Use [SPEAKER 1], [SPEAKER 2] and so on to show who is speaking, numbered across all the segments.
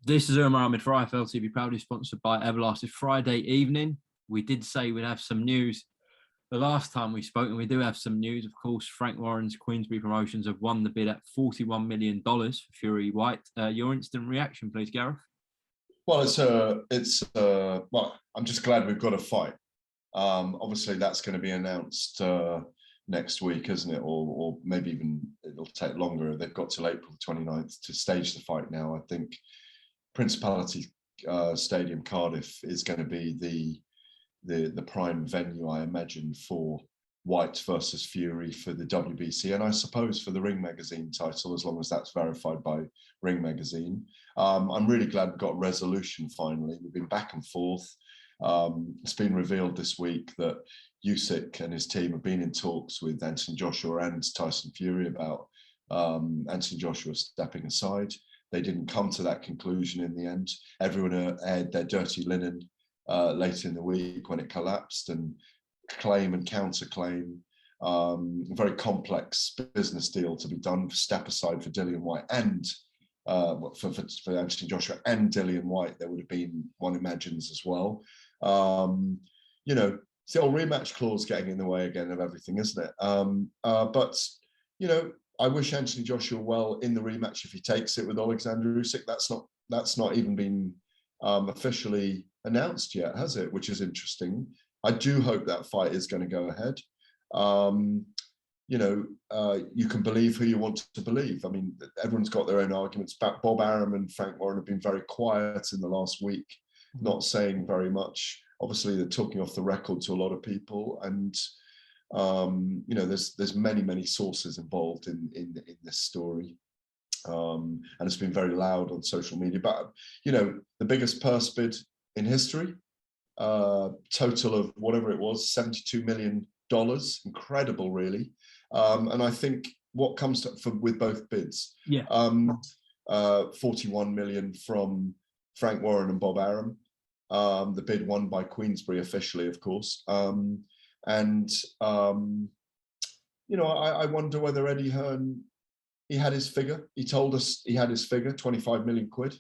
[SPEAKER 1] This is Umar Ahmed for IFL TV, proudly sponsored by Everlast. It's Friday evening. We did say we'd have some news the last time we spoke, and we do have some news. Of course, Frank Warren's Queensberry Promotions have won the bid at $41 million for Fury Whyte. Your instant reaction, please, Gareth?
[SPEAKER 2] Well, well, I'm just glad we've got a fight. Obviously, that's going to be announced next week, isn't it? Or maybe even it'll take longer. They've got till April 29th to stage the fight now. I think Principality Stadium, Cardiff, is going to be the prime venue, I imagine, for Whyte versus Fury for the WBC, and I suppose for the Ring Magazine title, as long as that's verified by Ring Magazine. I'm really glad we got resolution finally. We've been back and forth. It's been revealed this week that Usyk and his team have been in talks with Anthony Joshua and Tyson Fury about Anthony Joshua stepping aside. They didn't come to that conclusion in the end. Everyone aired their dirty linen later in the week when it collapsed, and claim and counterclaim. A very complex business deal to be done. Step aside for Dillian Whyte and for Anthony Joshua and Dillian Whyte, there would have been, one imagines, as well. You know, it's the old rematch clause getting in the way again of everything, isn't it? But you know, I wish Anthony Joshua well in the rematch if he takes it with Alexander Usyk. That's not even been officially announced yet, has it? Which is interesting. I do hope that fight is going to go ahead. You know, you can believe who you want to believe. I mean, everyone's got their own arguments. Bob Arum and Frank Warren have been very quiet in the last week, not saying very much. Obviously, they're talking off the record to a lot of people, and you know, there's many sources involved in this story, and it's been very loud on social media. But you know, the biggest purse bid in history. Total of whatever it was, $72 million. Incredible, really. And I think what comes with both bids, 41 million from Frank Warren and Bob Arum, the bid won by Queensberry officially, of course. And you know, I wonder whether Eddie Hearn, he had his figure. He told us he had his figure, 25 million quid,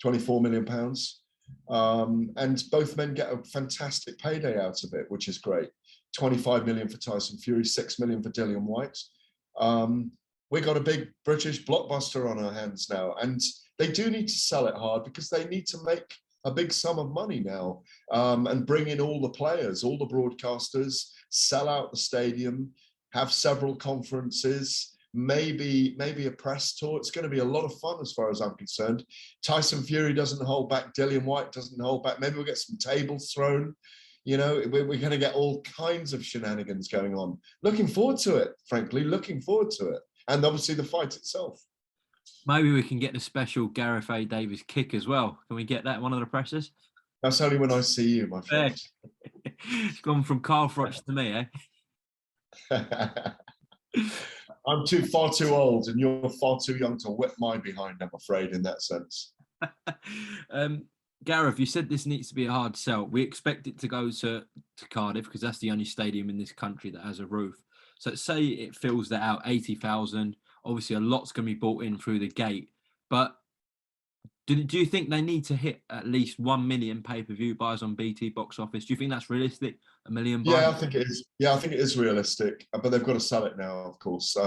[SPEAKER 2] 24 million pounds. And both men get a fantastic payday out of it, which is great. 25 million for Tyson Fury, 6 million for Dillian Whyte. We got a big British blockbuster on our hands now, and they do need to sell it hard because they need to make a big sum of money now, and bring in all the players, all the broadcasters, sell out the stadium, have several conferences, maybe a press tour. It's going to be a lot of fun as far as I'm concerned. Tyson Fury doesn't hold back. Dillian Whyte doesn't hold back. Maybe we'll get some tables thrown. You know, we're going to get all kinds of shenanigans going on. Looking forward to it, frankly, looking forward to it. And obviously the fight itself.
[SPEAKER 1] Maybe we can get the special Gareth A. Davies kick as well. Can we get that in one of the presses?
[SPEAKER 2] That's only when I see you, my friend.
[SPEAKER 1] It's gone from Carl Froch to me, eh?
[SPEAKER 2] I'm far too old, and you're far too young to whip my behind, I'm afraid, in that sense.
[SPEAKER 1] Gareth, you said this needs to be a hard sell. We expect it to go to Cardiff because that's the only stadium in this country that has a roof. So say it fills that out, 80,000. Obviously, a lot's going to be bought in through the gate. But do you think they need to hit at least 1 million pay-per-view buys on BT box office? Do you think that's realistic? 1 million buys?
[SPEAKER 2] Yeah, I think it is. Yeah, I think it is realistic. But they've got to sell it now, of course.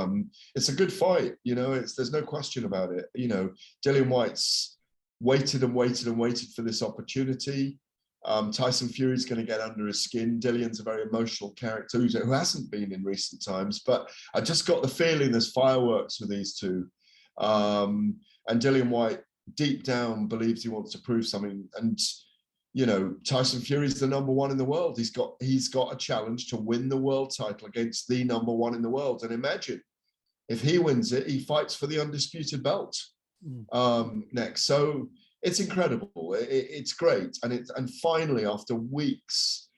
[SPEAKER 2] It's a good fight. You know, there's no question about it. You know, Dillian Whyte's waited and waited and waited for this opportunity. Tyson Fury's going to get under his skin. Dillian's a very emotional character who hasn't been in recent times, but I just got the feeling there's fireworks with these two. And Dillian Whyte, deep down, believes he wants to prove something. And you know, Tyson Fury's the #1 in the world. He's got a challenge to win the world title against the #1 in the world. And imagine if he wins it, he fights for the undisputed belt next. So it's incredible. It's great. And finally, after weeks,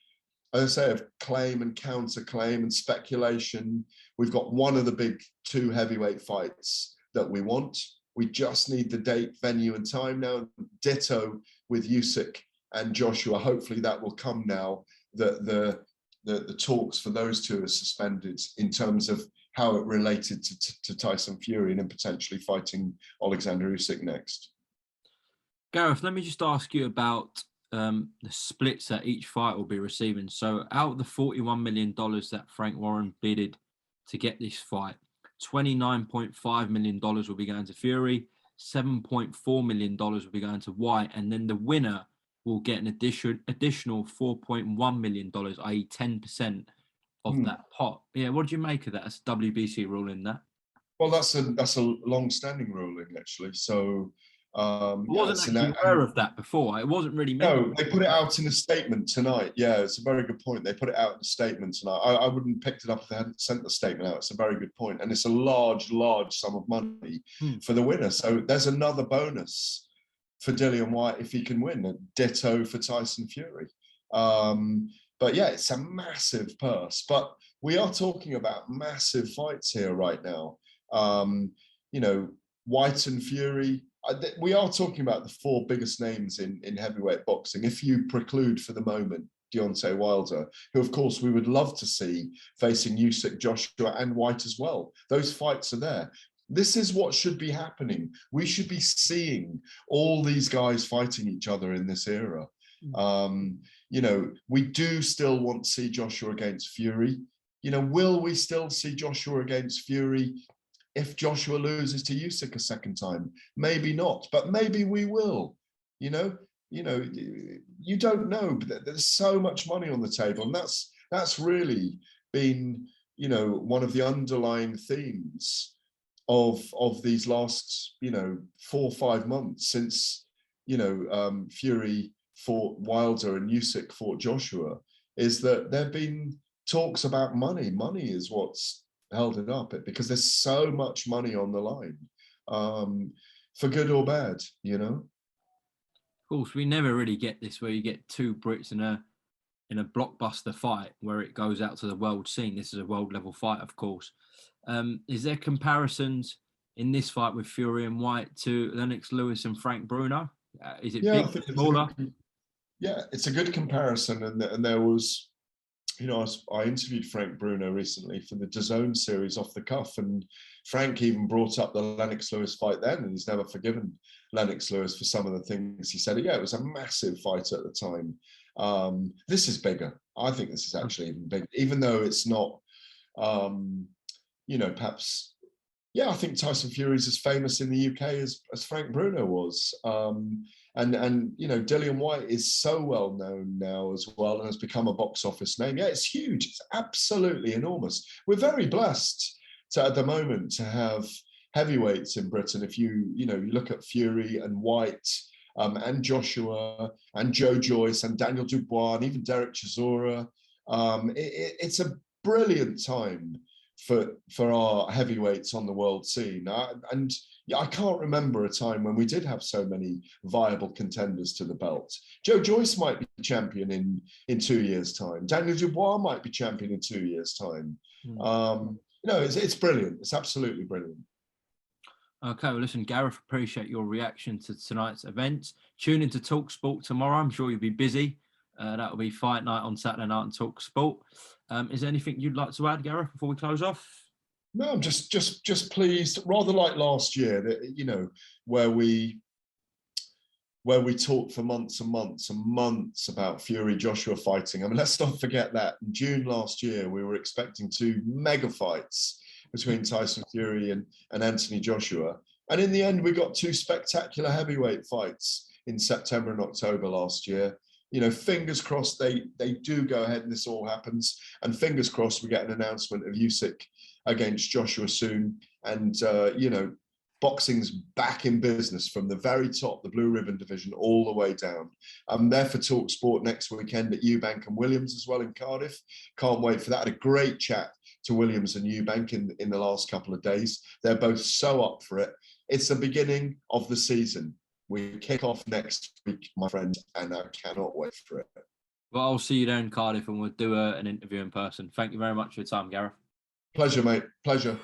[SPEAKER 2] as I say, of claim and counterclaim and speculation, we've got one of the big 2 heavyweight fights that we want. We just need the date, venue, and time now. Ditto with Usyk and Joshua. Hopefully that will come now. The talks for those two are suspended in terms of how it related to Tyson Fury and then potentially fighting Alexander Usyk next.
[SPEAKER 1] Gareth, let me just ask you about the splits that each fight will be receiving. So, out of the $41 million that Frank Warren bidded to get this fight, $29.5 million will be going to Fury, $7.4 million will be going to Whyte, and then the winner will get an additional $4.1 million, i.e., 10% of
[SPEAKER 2] Hmm.
[SPEAKER 1] that pot. Yeah, what do you make of that? That's WBC ruling that.
[SPEAKER 2] Well, that's a long-standing ruling actually. So
[SPEAKER 1] I
[SPEAKER 2] yeah,
[SPEAKER 1] wasn't actually aware of that before. It wasn't really mentioned.
[SPEAKER 2] no, they put it out in a statement tonight. Yeah, it's a very good point. They put it out in a statement tonight. I wouldn't have picked it up if they hadn't sent the statement out. It's a very good point, and it's a large sum of money for the winner. So there's another bonus for Dillian Whyte if he can win. A ditto for Tyson Fury. But yeah, it's a massive purse. But we are talking about massive fights here right now. You know, Whyte and Fury. We are talking about the four biggest names in heavyweight boxing. If you preclude for the moment Deontay Wilder, who of course we would love to see facing Usyk, Joshua, and Whyte as well. Those fights are there. This is what should be happening. We should be seeing all these guys fighting each other in this era. You know, we do still want to see Joshua against Fury. You know, will we still see Joshua against Fury if Joshua loses to Usyk a second time? Maybe not, but maybe we will. You know, you don't know, but there's so much money on the table, and that's really been, you know, one of the underlying themes of these last, you know, 4 or 5 months since, you know, Fury fought Wilder and Usyk fought Joshua, is that there've been talks about money. Money is what's held it up, because there's so much money on the line, for good or bad, you know.
[SPEAKER 1] Of course, we never really get this where you get two Brits in a blockbuster fight where it goes out to the world scene. This is a world level fight, of course. Is there comparisons in this fight with Fury and Whyte to Lennox Lewis and Frank Bruno? Is it big, smaller?
[SPEAKER 2] Yeah, it's a good comparison, and there was, you know, I interviewed Frank Bruno recently for the DAZN series Off the Cuff, and Frank even brought up the Lennox Lewis fight then, and he's never forgiven Lennox Lewis for some of the things he said. Yeah, it was a massive fight at the time. This is bigger. I think this is actually even bigger, even though it's not, you know, perhaps. Yeah, I think Tyson Fury is as famous in the UK as Frank Bruno was. And you know, Dillian Whyte is so well known now as well, and has become a box office name. Yeah, it's huge. It's absolutely enormous. We're very blessed at the moment to have heavyweights in Britain. If you look at Fury and Whyte, and Joshua and Joe Joyce and Daniel Dubois and even Derek Chisora, it's a brilliant time for our heavyweights on the world scene. And yeah, I can't remember a time when we did have so many viable contenders to the belt. Joe Joyce might be champion in 2 years' time. Daniel Dubois might be champion in 2 years' time. You know, it's brilliant. It's absolutely brilliant.
[SPEAKER 1] Okay, well, listen, Gareth, appreciate your reaction to tonight's events. Tune into Talk Sport tomorrow. I'm sure you'll be busy. That will be Fight Night on Saturday night on Talk Sport. Is there anything you'd like to add, Gareth, before we close off?
[SPEAKER 2] No, I'm just pleased, rather like last year, that, you know, where we talked for months and months and months about Fury Joshua fighting. I mean, let's not forget that in June last year, we were expecting 2 mega fights between Tyson Fury and Anthony Joshua. And in the end, we got 2 spectacular heavyweight fights in September and October last year. You know, fingers crossed they do go ahead and this all happens. And fingers crossed we get an announcement of Usyk against Joshua soon. And, you know, boxing's back in business from the very top, the blue ribbon division, all the way down. I'm there for Talk Sport next weekend at Eubank and Williams as well in Cardiff. Can't wait for that. I had a great chat to Williams and Eubank in the last couple of days. They're both so up for it. It's the beginning of the season. We kick off next week, my friend, and I cannot wait for it.
[SPEAKER 1] Well, I'll see you there in Cardiff and we'll do an interview in person. Thank you very much for your time, Gareth.
[SPEAKER 2] Pleasure, mate. Pleasure.